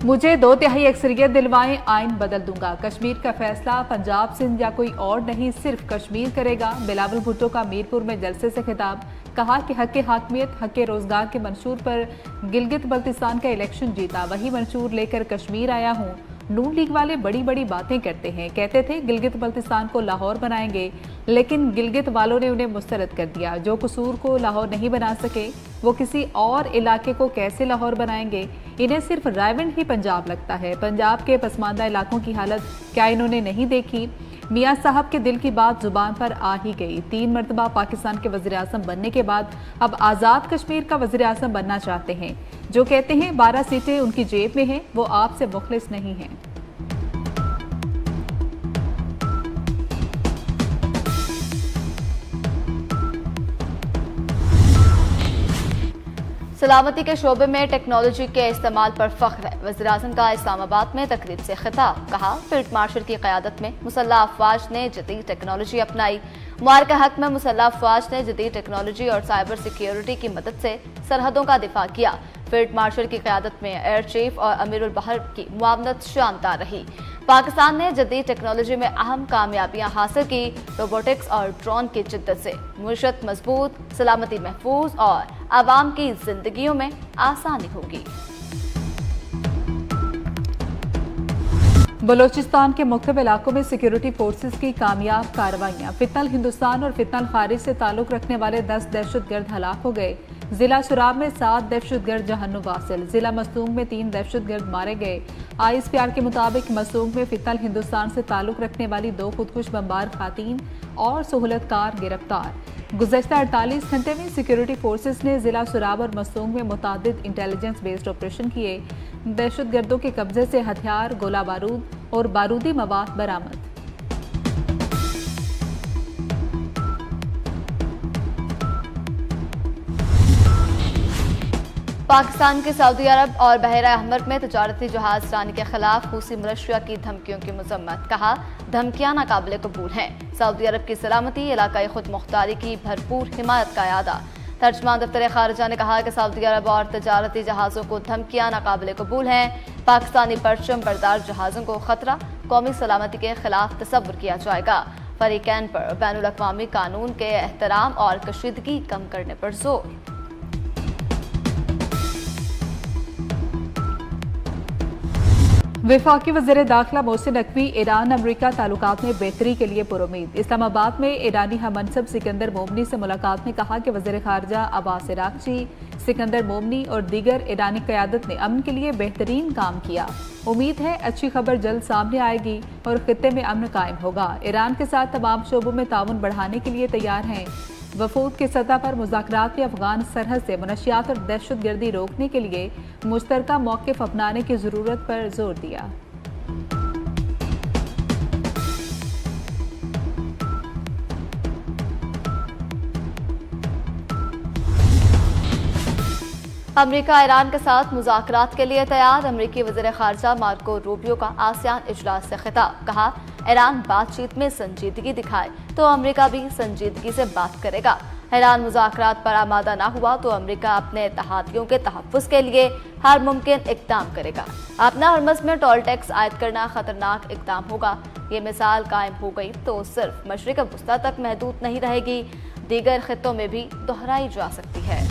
मुझे 2/3 अक्सरियत दिलवाएं, आइन बदल दूंगा। कश्मीर का फैसला पंजाब, सिंध या कोई और नहीं, सिर्फ कश्मीर करेगा। बिलावल भुट्टो का मीरपुर में जलसे से खिताब। कहा कि हक हाकमियत, हक रोजगार के मंशूर पर गिलगित बल्तिस्तान का इलेक्शन जीता, वही मंशूर लेकर कश्मीर आया हूँ। नून लीग वाले बड़ी बड़ी बातें करते हैं, कहते थे गिलगित बल्तिस्तान को लाहौर बनाएंगे, लेकिन गिलगित वालों ने उन्हें मुस्तरद कर दिया। जो कसूर को लाहौर नहीं बना सके वो किसी और इलाके को कैसे लाहौर बनाएंगे। इन्हें सिर्फ रायवंड ही पंजाब लगता है। पंजाब के पसमानदा इलाकों की हालत क्या इन्होंने नहीं देखी। मियाँ साहब के दिल की बात जुबान पर आ ही गई। 3 मरतबा पाकिस्तान के वज़ीर आज़म बनने के बाद अब आज़ाद कश्मीर का वज़ीर आज़म बनना चाहते हैं। जो कहते हैं 12 सीटें उनकी जेब में हैं, वो आपसे मुखलिस नहीं हैं। सलामती के शोबे में टेक्नोलॉजी के इस्तेमाल पर फख्र है। वज़ीर आज़म का इस्लामाबाद में तकरीब से खिताब। कहा फील्ड मार्शल की क़यादत में मुसल्लह अफवाज ने जदीद टेक्नोलॉजी अपनाई। मुआरका हक में मुसल्लह अफवाज ने जदीद टेक्नोलॉजी और साइबर सिक्योरिटी की मदद से सरहदों का दिफा किया। फील्ड मार्शल की क़यादत में एयर चीफ और अमीरुल बहर की मुआवनत शानदार रही। पाकिस्तान ने जदीद टेक्नोलॉजी में अहम कामयाबियां हासिल की। रोबोटिक्स और ड्रोन की जिद्दत से मुशत मजबूत, सलामती महफूज और आवाम की जिंदगियों में आसानी होगी। बलोचिस्तान के मुख्तलिफ इलाकों में सिक्योरिटी फोर्सेस की कामयाब कार्रवाइयां। फितनल हिंदुस्तान और फितनल खारिज से ताल्लुक रखने वाले 10 दहशतगर्द हलाक हो गए। जिला सुराब में 7 दहशतगर्द जहन्नुम वासिल। जिला मसूम में 3 दहशतगर्द मारे गए। ISPR के मुताबिक मसूम में फितनल हिंदुस्तान से ताल्लुक रखने वाली 2 खुदकुश बमबार खातीन और सहूलतकार गिरफ्तार। गुज़श्ता 48 घंटे में सिक्योरिटी फोर्सेस ने जिला सुराब और मसूम में मुतादिद इंटेलिजेंस बेस्ड ऑपरेशन किए। दहशतगर्दों के कब्जे से हथियार, गोला बारूद और बारूदी मवाद बरामद। पाकिस्तान के सऊदी अरब और बहरा अहमर में तजारती जहाज रानी के खिलाफ हूसी मिलिशिया की धमकियों की मजम्मत। कहा धमकियां नाकाबिले कबूल हैं। सऊदी अरब की सलामती, इलाकाई खुद मुख्तारी की भरपूर हिमायत का यादा। तर्जमान दफ्तर खारजा ने कहा कि सऊदी अरब और तजारती जहाज़ों को धमकियां नाकाबिले कबूल हैं। पाकिस्तानी परचम बरदार जहाज़ों को खतरा कौमी सलामती के खिलाफ तस्वुर किया जाएगा। फरीकैन पर बैनुल अक़वामी कानून के एहतराम और कशीदगी कम करने पर जोर। वफाकी वज़ीर दाखिला मोहसिन नकवी ईरान अमरीका ताल्लुकात में बेहतरी के लिए पुरुमीद। इस्लामाबाद में ईरानी हमनसब सिकंदर मोमनी से मुलाकात में कहा कि वज़ीर खारजा अब्बास इराक़ची, सिकंदर मोमनी और दीगर ईरानी क़यादत ने अमन के लिए बेहतरीन काम किया। उम्मीद है अच्छी खबर जल्द सामने आएगी और खित्ते में अमन कायम होगा। ईरान के साथ तमाम शोबों में ताउन बढ़ाने के लिए तैयार हैं। वफूद के सतह पर मुज़ाकरात में अफगान सरहद से मनशियात और दहशतगर्दी रोकने के लिए मुश्तरका मौक़िफ़ अपनाने की ज़रूरत पर जोर दिया। अमरीका ईरान के साथ मुज़ाकरात के लिए तैयार। अमरीकी वज़ीर ख़ारजा मार्को रूबियो का आसियान इजलास से खिताब। कहा ईरान बातचीत में संजीदगी दिखाए तो अमरीका भी संजीदगी से बात करेगा। ईरान मुज़ाकरात पर आमादा न हुआ तो अमरीका अपने इत्तेहादियों के तहफ़्फ़ुज़ के लिए हर मुमकिन इक़दाम करेगा। अपना हरमज़ में टोल टैक्स आयद करना ख़तरनाक इक़दाम होगा। ये मिसाल कायम हो गई तो सिर्फ मशरिक़ वस्ता तक महदूद नहीं रहेगी, दीगर खित्तों में भी दोहराई जा सकती है।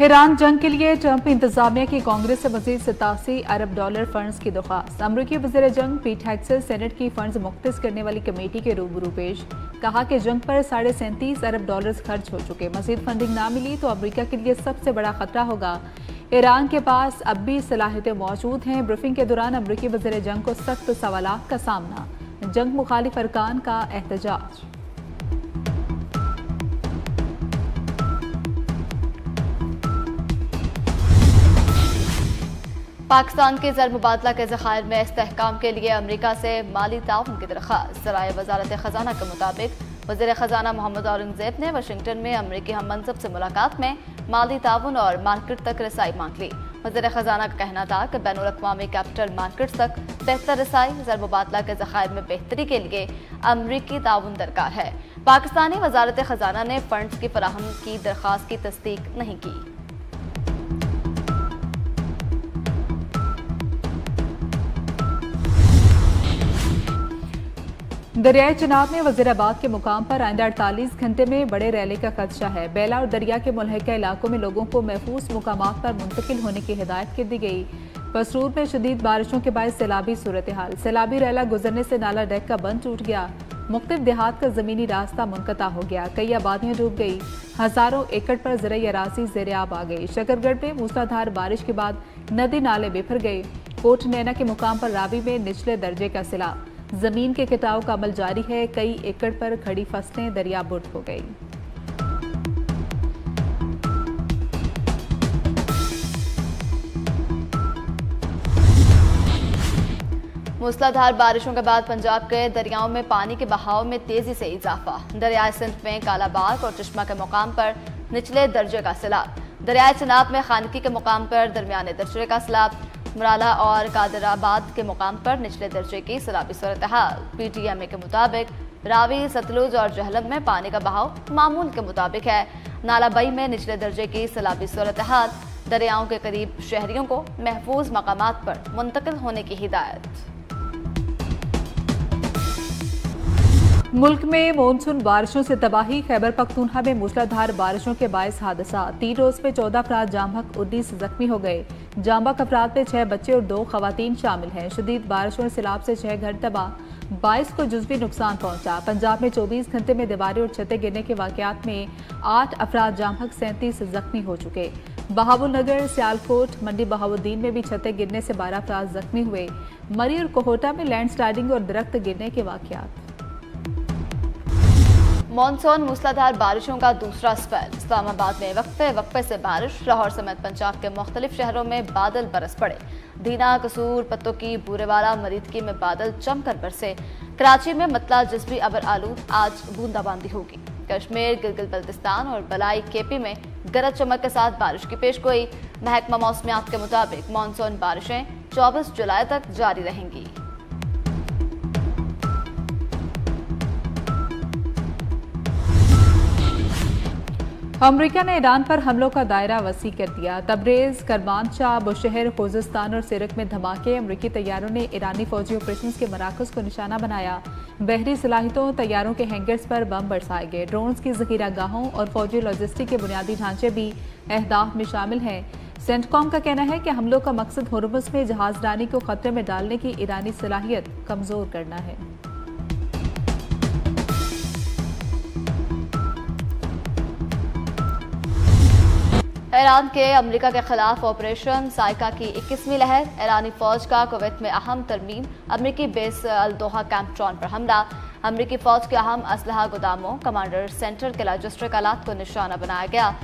ईरान जंग के लिए ट्रंप इंतजामिया की कांग्रेस से मज़ीद $87 अरब फंड्स की दरख्वास्त। अमरीकी वज़ीर जंग पीट हेग्सेस सेनेट की फंड्स मुख्तस करने वाली कमेटी के रूबरू पेश। कहा कि जंग पर $37 अरब खर्च हो चुके। मज़ीद फंडिंग ना मिली तो अमरीका के लिए सबसे बड़ा खतरा होगा। ईरान के पास अब भी सलाहियतें मौजूद हैं। ब्रीफिंग के दौरान अमरीकी वज़ीर जंग को सख्त सवालात का सामना। जंग मुखालिफ अरकान का एहतजाज। पाकिस्तान के ज़र मुबादला के ज़खायर में इस्तेहकाम के लिए अमरीका से माली ताउन की दरख्वास्त। ज़राए वज़ारत ख़जाना के मुताबिक वज़ीर ख़जाना मोहम्मद औरंगज़ेब ने वाशिंगटन में अमरीकी हम मनसब से मुलाकात में माली ताउन और मार्केट तक रसाई मांग ली। वज़ीर ख़जाना का कहना था कि बैनुल अक़वामी कैपिटल मार्केट्स तक बेहतर रसाई, ज़र मुबादला के ज़खायर में बेहतरी के लिए अमरीकी ताउन दरकार है। पाकिस्तानी वज़ारत ख़जाना ने फंड्स की फराहमी की दरख्वास्त की तस्दीक नहीं की। दरियाई चिनाब में वजीराबाद के मुकाम पर आइंदा 48 घंटे में बड़े रैली का खदशा है। बेला और दरिया के मुल्हिका इलाकों में लोगों को महफूज मुकामात पर मुंतकिल होने की हिदायत कर दी गई। पसरूर में शदीद बारिशों के बाद सैलाबी सूरत हाल, सैलाबी रैला गुजरने से नाला डेक का बंद टूट गया। मुख्तलिफ देहात का जमीनी रास्ता मुनक़ता हो गया, कई आबादियां डूब गई, हजारों एकड़ पर ज़राई अराज़ी ज़ेर-ए-आब आ गई। शकरगढ़ में मूसलाधार बारिश के बाद नदी नाले बिफर गए। कोट नैना के मुकाम पर रावी में निचले दर्जे का सैलाब, जमीन के कटाव का अमल जारी है, कई एकड़ पर खड़ी फसलें दरियाबुर्द हो गई। मूसलाधार बारिशों के बाद पंजाब के दरियाओं में पानी के बहाव में तेजी से इजाफा। दरियाए सिंध में कालाबाग और चश्मा के मुकाम पर निचले दर्जे का सैलाब। दरियाए चिनाब में खानकी के मुकाम पर दरमियाने दर्जे का सैलाब। मुराला और कादराबाद के मुकाम पर निचले दर्जे की सैलाबी सूरत हाल। PTMA के मुताबिक रावी, सतलुज और जहलम में पानी का बहाव मामूल के मुताबिक है। नालाबई में निचले दर्जे की सैलाबी सूरत हाल। दरियाओं के करीब शहरियों को महफूज मकामात पर मुंतकिल होने की हिदायत। मुल्क में मानसून बारिशों से तबाही। खैबर पख्तूनख्वा में मूसलाधार बारिशों के बायस हादसा। 3 रोज में 14 अफराद जामबक, 19 जख्मी हो गए। जामबक अफराद में 6 बच्चे और 2 खवातीन शामिल हैं। शदीद बारिशों और सैलाब से 6 घर तबाह, 22 को जुज़वी नुकसान पहुंचा। पंजाब में 24 घंटे में दीवारें और छतें गिरने के वाकयात में 8 अफराद जामबक, 37 जख्मी हो चुके। बहावुलनगर, सियालकोट, मंडी बहाउद्दीन में भी छतें गिरने से 12 अफराद जख्मी हुए। मरी और कोहोटा में लैंडस्लाइडिंग और दरख्त गिरने के वाकयात। मानसून मूसलाधार बारिशों का दूसरा स्पेल। इस्लामाबाद में वक्फे वक्फे से बारिश। लाहौर समेत पंजाब के मुख्तलिफ शहरों में बादल बरस पड़े। दीना, कसूर, पत्तोकी, बूरेवाला, मरीदकी में बादल जमकर बरसे। कराची में मतला जिस्वी अबर आलूद, आज बूंदाबांदी होगी। कश्मीर, गिलगित बल्तिस्तान और बलाई KP में गरज चमक के साथ बारिश की पेशगोई। महकमा मौसमियात के मुताबिक मानसून बारिशें 24 जुलाई तक जारी रहेंगी। अमरीका ने ईरान पर हमलों का दायरा वसी कर दिया। तबरेज, करमानशाह, बुशहर, खोजिस्तान और सिरक में धमाके। अमरीकी तैयारों ने ईरानी फौजी ऑपरेशन के मराकज को निशाना बनाया। बहरी सलाहियतों, तैयारों के हैंगर्स पर बम बरसाए गए। ड्रोन्स की जखीरागाहों और फौजी लॉजिस्टिक के बुनियादी ढांचे भी अहदाफ में शामिल हैं। सेंटकॉम का कहना है कि हमलों का मकसद हुर्मुज़ में जहाजरानी को खतरे में डालने की ईरानी सलाहियत कमजोर करना है। ईरान के अमेरिका के खिलाफ ऑपरेशन साइका की 21वीं लहर। ईरानी फौज का कुवैत में अहम तरमीम। अमेरिकी बेस अल-दोहा कैंपट्रॉन पर हमला। अमेरिकी फौज के अहम असलहा गोदामों, कमांडर सेंटर के लॉजिस्टिक आलात को निशाना बनाया गया।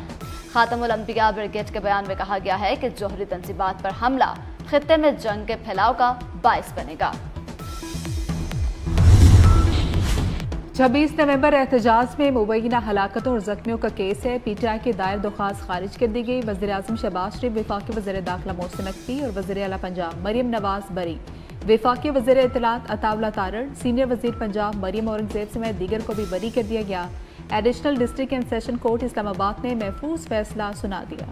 खातमुल अंबिया ब्रिगेड के बयान में कहा गया है कि जोहरी तंजीबात पर हमला खित्ते में जंग के फैलाव का बायस बनेगा। 26 नवंबर एहतजाज में मुबैना हलाकतों और जख्मियों का केस है। PTI की दायर दरख्वास्त खारिज कर दी गई। वज़ीर-ए-आज़म शहबाज शरीफ, वफाकी वज़ीर दाखिला मोहसिन नकवी और वज़ीर आला पंजाब मरियम नवाज बरी। वफाकी वज़ीर इत्तलात अताउल्लाह तारड़, सीनियर वज़ीर पंजाब मरियम औरंगज़ेब समेत दीगर को भी बरी कर दिया गया। Additional district and session court Islamabad ने महफूज फैसला सुना दिया।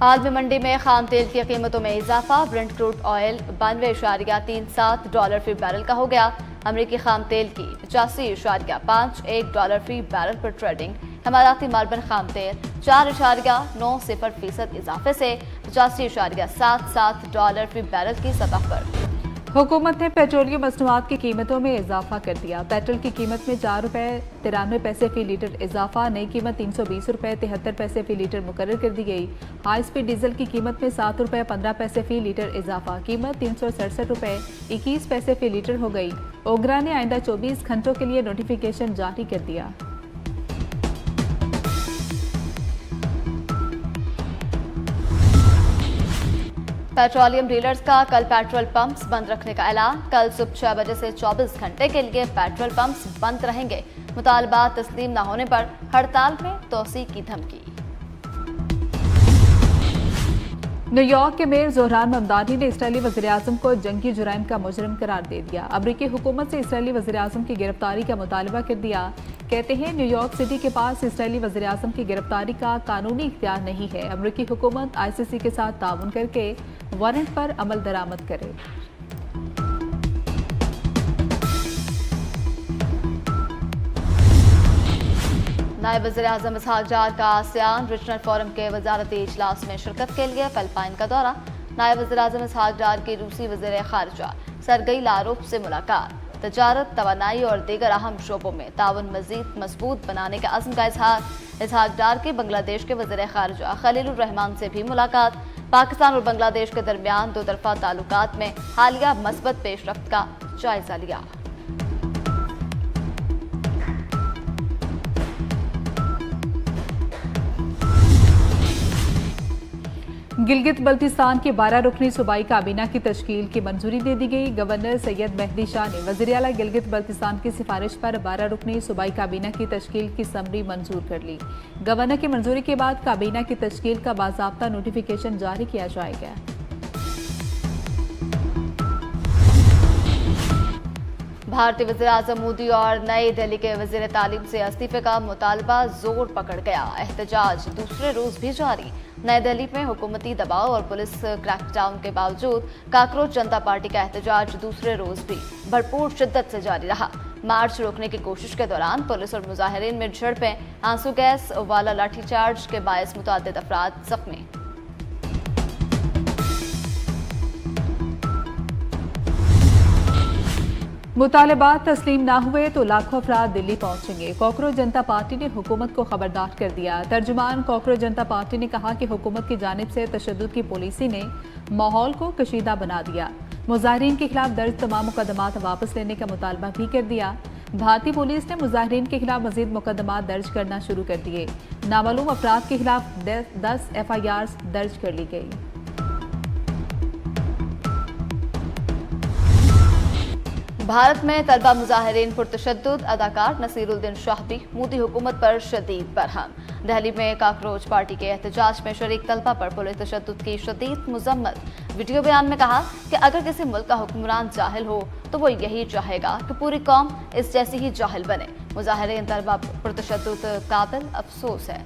आलमी मंडी में खाम तेल की कीमतों में इजाफा। ब्रेंट क्रूड ऑयल 92.37 डॉलर फी बैरल का हो गया। अमरीकी खाम तेल की 85.51 डॉलर फी बैरल पर ट्रेडिंग। इमाराती मार्बन खाम तेल 4.90% इजाफे से 85.77 डॉलर फी बैरल की सतह पर। हुकूमत ने पेट्रोलियम मसनूआत की कीमतों में इजाफा कर दिया। पेट्रोल की कीमत में 4 रुपये 93 पैसे फी लीटर इजाफा। नई कीमत 320 रुपये 73 पैसे फी लीटर मुकर्रर कर दी गई। हाई स्पीड डीजल की कीमत में 7 रुपये 15 पैसे फी लीटर इजाफा। कीमत 367 रुपये 21 पैसे फी लीटर हो गई। ओगरा ने आइंदा 24 घंटों के लिए नोटिफिकेशन जारी कर दिया। पेट्रोलियम डीलर्स का कल पेट्रोल पंप्स बंद रखने का ऐलान। कल सुबह 6 बजे से 24 घंटे के लिए पेट्रोल पंप्स बंद रहेंगे। मुतालबात तस्लीम न होने पर हड़ताल में तोसी की धमकी। न्यूयॉर्क के मेयर जोहरान ममदानी ने इसराइली वज़ीर-ए-आज़म को जंगी जुराइम का मुजरिम करार दे दिया। अमरीकी हुकूमत से इसराइली वज़ीर-ए-आज़म की गिरफ्तारी का मुतालबा कर दिया। कहते हैं न्यूयॉर्क सिटी के पास इसराइली वज़ीर-ए-आज़म की गिरफ्तारी का कानूनी इख्तियार नहीं है। अमरीकी हुकूमत ICC के साथ ताउन करके वारंट पर अमल दरामद करे। नायब वज़ीर-ए-आज़म इसहाक डार का आसियान रीजनल फोरम के वजारती इजलास में शिरकत के लिए फिलिपाइन का दौरा। नायब वज़ीर-ए-आज़म इसहाक डार की रूसी वज़ीर ख़ारिजा सरगई लारोव से मुलाकात। तजारत, तवानाई और दीगर अहम शोबों में ताउन मजीद मजबूत बनाने का अज़्म का इजहार। इसहाक डार की बांग्लादेश के वज़ीर ख़ारिजा खलीलुर रहमान से भी मुलाकात। पाकिस्तान और बांग्लादेश के दरमियान दो तरफा ताल्लुकात में हालिया मस्बत पेशरफ्त का जायजा लिया। गिलगित बल्तिस्तान की 12 रुकनी सूबाई काबीना की तश्कील की मंजूरी दे दी गई। गवर्नर सैयद मेहदी शाह ने वज़ीर आला गिलगित बल्तिस्तान की सिफारिश पर 12 रुकनी सूबाई काबीना की तश्कील की समरी मंजूर कर ली। गवर्नर की मंजूरी के बाद काबीना की तश्कील का बाज़ाब्ता नोटिफिकेशन जारी किया जाएगा। भारतीय वज़ीर-ए-आज़म मोदी और नई दिल्ली के वज़ीर तालीम से इस्तीफे का मुतालबा जोर पकड़ गया। एहतजाज दूसरे रोज भी जारी। नई दिल्ली में हुकूमती दबाव और पुलिस क्रैकडाउन के बावजूद काकरोच जनता पार्टी का एहतजाज दूसरे रोज भी भरपूर शिद्दत से जारी रहा। मार्च रोकने की कोशिश के दौरान पुलिस और मुजाहिरीन में झड़पें, आंसू गैस वाला लाठीचार्ज के बायस मुतअद्दिद अफराद जख्मी। मुतालबात तस्लीम ना हुए तो लाखों अफराद दिल्ली पहुंचेंगे। कॉकरोच जनता पार्टी ने हुकूमत को खबरदार कर दिया। तर्जुमान कॉकरोच जनता पार्टी ने कहा कि हुकूमत की जानिब से तशद्दुद की पॉलिसी ने माहौल को कशीदा बना दिया। मुजाहिरीन के खिलाफ दर्ज तमाम मुकदमात वापस लेने का मुतालबा भी कर दिया। भारतीय पुलिस ने मुजाहिरीन के खिलाफ मजीद मुकदमात दर्ज करना शुरू कर दिए। नामालूम अफराद के खिलाफ 10 FIRs दर्ज कर ली गई। भारत में तलबा मुजाहिरीन पुरतशद्दुद। अदाकार नसीरुद्दीन शाह भी मोदी हुकूमत पर शदीद बरहम। दिल्ली में काकरोच पार्टी के एहतजाज में शरीक तलबा पर पुलिस तशद्दुद की शदीद मुजम्मत। वीडियो बयान में कहा कि अगर किसी मुल्क का हुक्मरान जाहिल हो तो वो यही चाहेगा कि पूरी कौम इस जैसी ही जाहिल बने। मुजाहिरीन तलबा पुरतशद्दुद काबिल अफसोस है।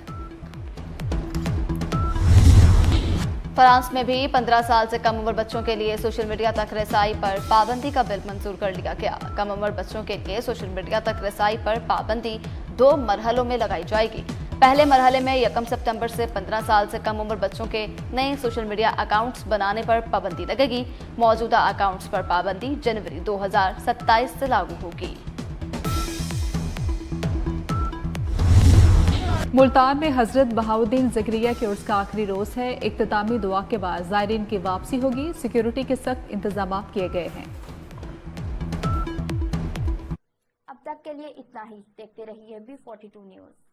फ्रांस में भी 15 साल से कम उम्र बच्चों के लिए सोशल मीडिया तक रसाई पर पाबंदी का बिल मंजूर कर लिया गया। कम उम्र बच्चों के लिए सोशल मीडिया तक रसाई पर पाबंदी 2 मरहलों में लगाई जाएगी। पहले मरहले में 1 सितंबर से 15 साल से कम उम्र बच्चों के नए सोशल मीडिया अकाउंट्स बनाने पर पाबंदी लगेगी। मौजूदा अकाउंट्स पर पाबंदी जनवरी 2027 से लागू होगी। मुल्तान में हजरत बहाउद्दीन ज़करिया के उर्स का आखिरी रोज है। इख्तितामी दुआ के बाद ज़ायरीन की वापसी होगी। सिक्योरिटी के सख्त इंतजाम किए गए हैं। अब तक के लिए इतना ही। देखते रहिए B42 न्यूज़।